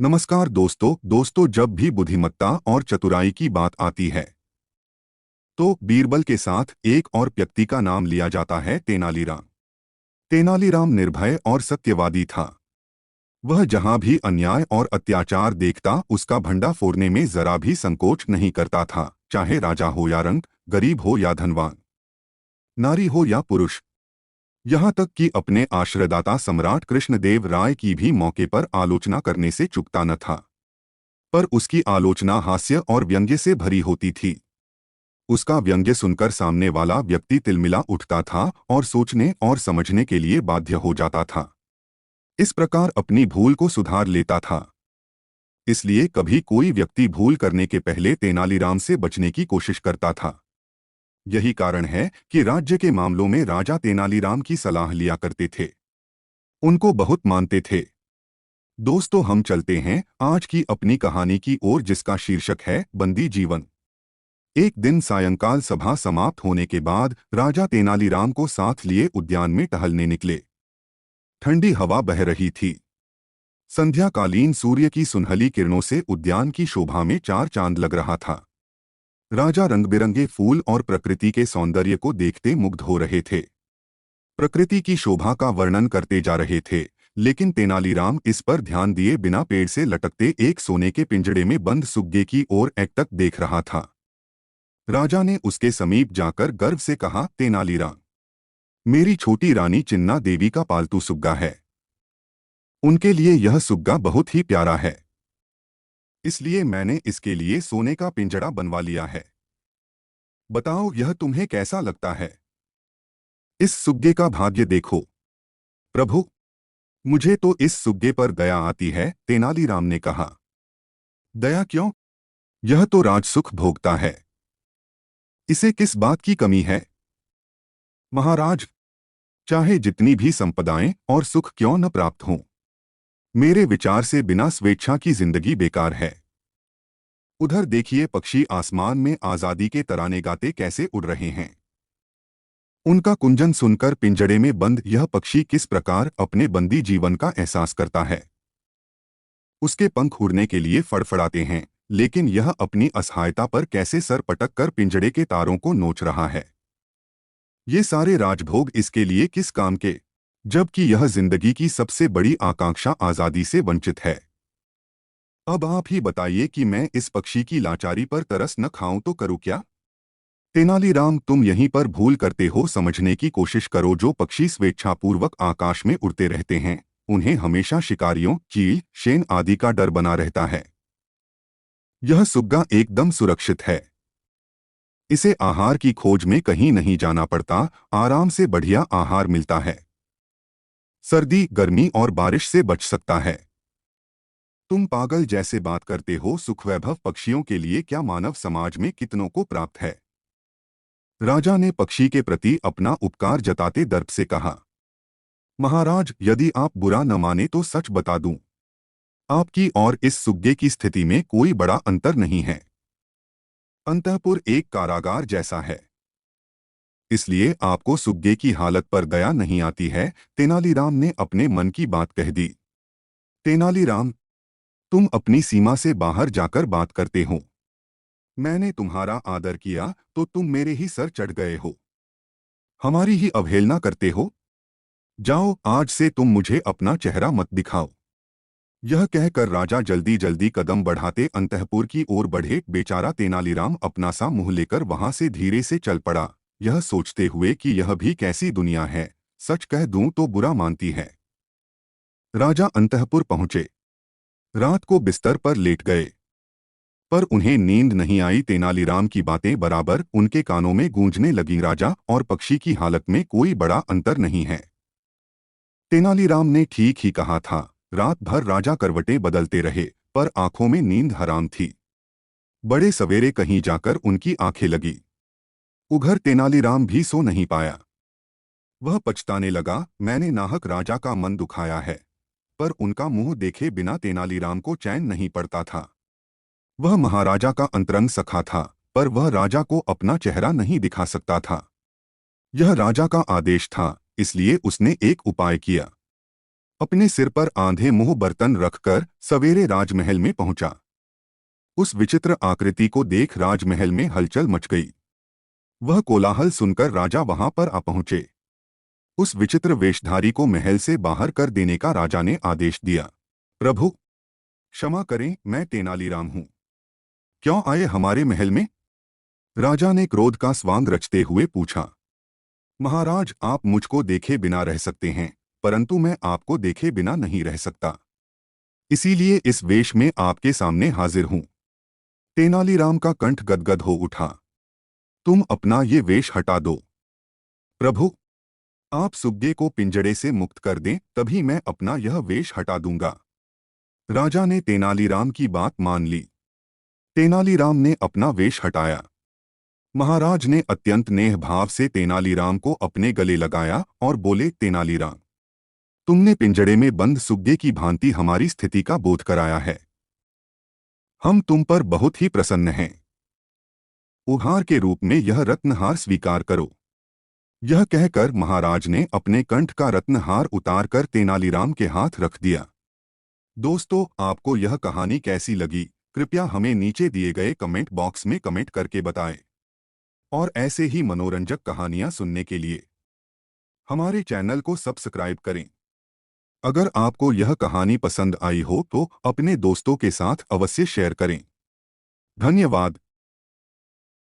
नमस्कार दोस्तों, जब भी बुद्धिमत्ता और चतुराई की बात आती है तो बीरबल के साथ एक और व्यक्ति का नाम लिया जाता है, तेनालीराम। तेनालीराम निर्भय और सत्यवादी था। वह जहां भी अन्याय और अत्याचार देखता उसका भंडा फोड़ने में जरा भी संकोच नहीं करता था, चाहे राजा हो या रंक, गरीब हो या धनवान, नारी हो या पुरुष। यहाँ तक कि अपने आश्रयदाता सम्राट कृष्णदेव राय की भी मौके पर आलोचना करने से चूकता न था। पर उसकी आलोचना हास्य और व्यंग्य से भरी होती थी। उसका व्यंग्य सुनकर सामने वाला व्यक्ति तिलमिला उठता था और सोचने और समझने के लिए बाध्य हो जाता था। इस प्रकार अपनी भूल को सुधार लेता था। इसलिए कभी कोई व्यक्ति भूल करने के पहले तेनालीराम से बचने की कोशिश करता था। यही कारण है कि राज्य के मामलों में राजा तेनालीराम की सलाह लिया करते थे, उनको बहुत मानते थे। दोस्तों, हम चलते हैं आज की अपनी कहानी की ओर, जिसका शीर्षक है बंदी जीवन। एक दिन सायंकाल सभा समाप्त होने के बाद राजा तेनालीराम को साथ लिए उद्यान में टहलने निकले। ठंडी हवा बह रही थी। संध्याकालीन सूर्य की सुनहली किरणों से उद्यान की शोभा में चार चांद लग रहा था। राजा रंगबिरंगे फूल और प्रकृति के सौंदर्य को देखते मुग्ध हो रहे थे। प्रकृति की शोभा का वर्णन करते जा रहे थे, लेकिन तेनालीराम इस पर ध्यान दिए बिना पेड़ से लटकते एक सोने के पिंजड़े में बंद सुग्गे की ओर एकटक देख रहा था। राजा ने उसके समीप जाकर गर्व से कहा, तेनालीराम, मेरी छोटी रानी चिन्ना देवी का पालतू सुग्गा है। उनके लिए यह सुग्गा बहुत ही प्यारा है, इसलिए मैंने इसके लिए सोने का पिंजड़ा बनवा लिया है। बताओ, यह तुम्हें कैसा लगता है? इस सुग्गे का भाग्य देखो। प्रभु, मुझे तो इस सुग्गे पर दया आती है, तेनालीराम ने कहा। दया क्यों? यह तो राजसुख भोगता है। इसे किस बात की कमी है? महाराज, चाहे जितनी भी संपदाएं और सुख क्यों न प्राप्त हों, मेरे विचार से बिना स्वेच्छा की जिंदगी बेकार है। उधर देखिए, पक्षी आसमान में आजादी के तराने गाते कैसे उड़ रहे हैं। उनका कुंजन सुनकर पिंजड़े में बंद यह पक्षी किस प्रकार अपने बंदी जीवन का एहसास करता है। उसके पंख उड़ने के लिए फड़फड़ाते हैं, लेकिन यह अपनी असहायता पर कैसे सर पटक कर पिंजड़े के तारों को नोच रहा है। ये सारे राजभोग इसके लिए किस काम के, जबकि यह जिंदगी की सबसे बड़ी आकांक्षा आजादी से वंचित है। अब आप ही बताइए कि मैं इस पक्षी की लाचारी पर तरस न खाऊं तो करूं क्या? तेनालीराम, तुम यहीं पर भूल करते हो। समझने की कोशिश करो। जो पक्षी स्वेच्छापूर्वक आकाश में उड़ते रहते हैं, उन्हें हमेशा शिकारियों, चील, शेन आदि का डर बना रहता है। यह सुग्गा एकदम सुरक्षित है। इसे आहार की खोज में कहीं नहीं जाना पड़ता, आराम से बढ़िया आहार मिलता है। सर्दी, गर्मी और बारिश से बच सकता है। तुम पागल जैसे बात करते हो। सुखवैभव पक्षियों के लिए क्या मानव समाज में कितनों को प्राप्त है। राजा ने पक्षी के प्रति अपना उपकार जताते दर्प से कहा। महाराज, यदि आप बुरा न माने तो सच बता दूं, आपकी और इस सुग्गे की स्थिति में कोई बड़ा अंतर नहीं है। अंतःपुर एक कारागार जैसा है, इसलिए आपको सुग्गे की हालत पर दया नहीं आती है। तेनालीराम ने अपने मन की बात कह दी। तेनालीराम, तुम अपनी सीमा से बाहर जाकर बात करते हो। मैंने तुम्हारा आदर किया तो तुम मेरे ही सर चढ़ गए हो, हमारी ही अवहेलना करते हो। जाओ, आज से तुम मुझे अपना चेहरा मत दिखाओ। यह कहकर राजा जल्दी जल्दी कदम बढ़ाते अंतःपुर की ओर बढ़े। बेचारा तेनालीराम अपना सा मुंह लेकर वहां से धीरे से चल पड़ा, यह सोचते हुए कि यह भी कैसी दुनिया है, सच कह दूं तो बुरा मानती है। राजा अंतःपुर पहुंचे। रात को बिस्तर पर लेट गए, पर उन्हें नींद नहीं आई। तेनालीराम की बातें बराबर उनके कानों में गूंजने लगीं। राजा और पक्षी की हालत में कोई बड़ा अंतर नहीं है। तेनालीराम ने ठीक ही कहा था। रात भर राजा करवटें बदलते रहे, पर आंखों में नींद हराम थी। बड़े सवेरे कहीं जाकर उनकी आंखें लगी। उधर तेनालीराम भी सो नहीं पाया। वह पछताने लगा, मैंने नाहक राजा का मन दुखाया है। पर उनका मुंह देखे बिना तेनालीराम को चैन नहीं पड़ता था। वह महाराजा का अंतरंग सखा था, पर वह राजा को अपना चेहरा नहीं दिखा सकता था। यह राजा का आदेश था, इसलिए उसने एक उपाय किया। अपने सिर पर आंधे मुंह बर्तन रखकर सवेरे राजमहल में पहुंचा। उस विचित्र आकृति को देख राजमहल में हलचल मच गई। वह कोलाहल सुनकर राजा वहां पर आ पहुंचे। उस विचित्र वेशधारी को महल से बाहर कर देने का राजा ने आदेश दिया। प्रभु, क्षमा करें, मैं तेनालीराम हूं। क्यों आए हमारे महल में? राजा ने क्रोध का स्वांग रचते हुए पूछा। महाराज, आप मुझको देखे बिना रह सकते हैं, परंतु मैं आपको देखे बिना नहीं रह सकता, इसीलिए इस वेश में आपके सामने हाजिर हूं। तेनालीराम का कंठ गदगद हो उठा। तुम अपना ये वेश हटा दो। प्रभु, आप सुग्गे को पिंजड़े से मुक्त कर दें, तभी मैं अपना यह वेश हटा दूंगा। राजा ने तेनालीराम की बात मान ली। तेनालीराम ने अपना वेश हटाया। महाराज ने अत्यंत नेह भाव से तेनालीराम को अपने गले लगाया और बोले, तेनालीराम, तुमने पिंजड़े में बंद सुग्गे की भांति हमारी स्थिति का बोध कराया है। हम तुम पर बहुत ही प्रसन्न हैं। उपहार के रूप में यह रत्नहार स्वीकार करो। यह कहकर महाराज ने अपने कंठ का रत्नहार उतारकर तेनालीराम के हाथ रख दिया। दोस्तों, आपको यह कहानी कैसी लगी, कृपया हमें नीचे दिए गए कमेंट बॉक्स में कमेंट करके बताएं। और ऐसे ही मनोरंजक कहानियां सुनने के लिए हमारे चैनल को सब्सक्राइब करें। अगर आपको यह कहानी पसंद आई हो तो अपने दोस्तों के साथ अवश्य शेयर करें। धन्यवाद।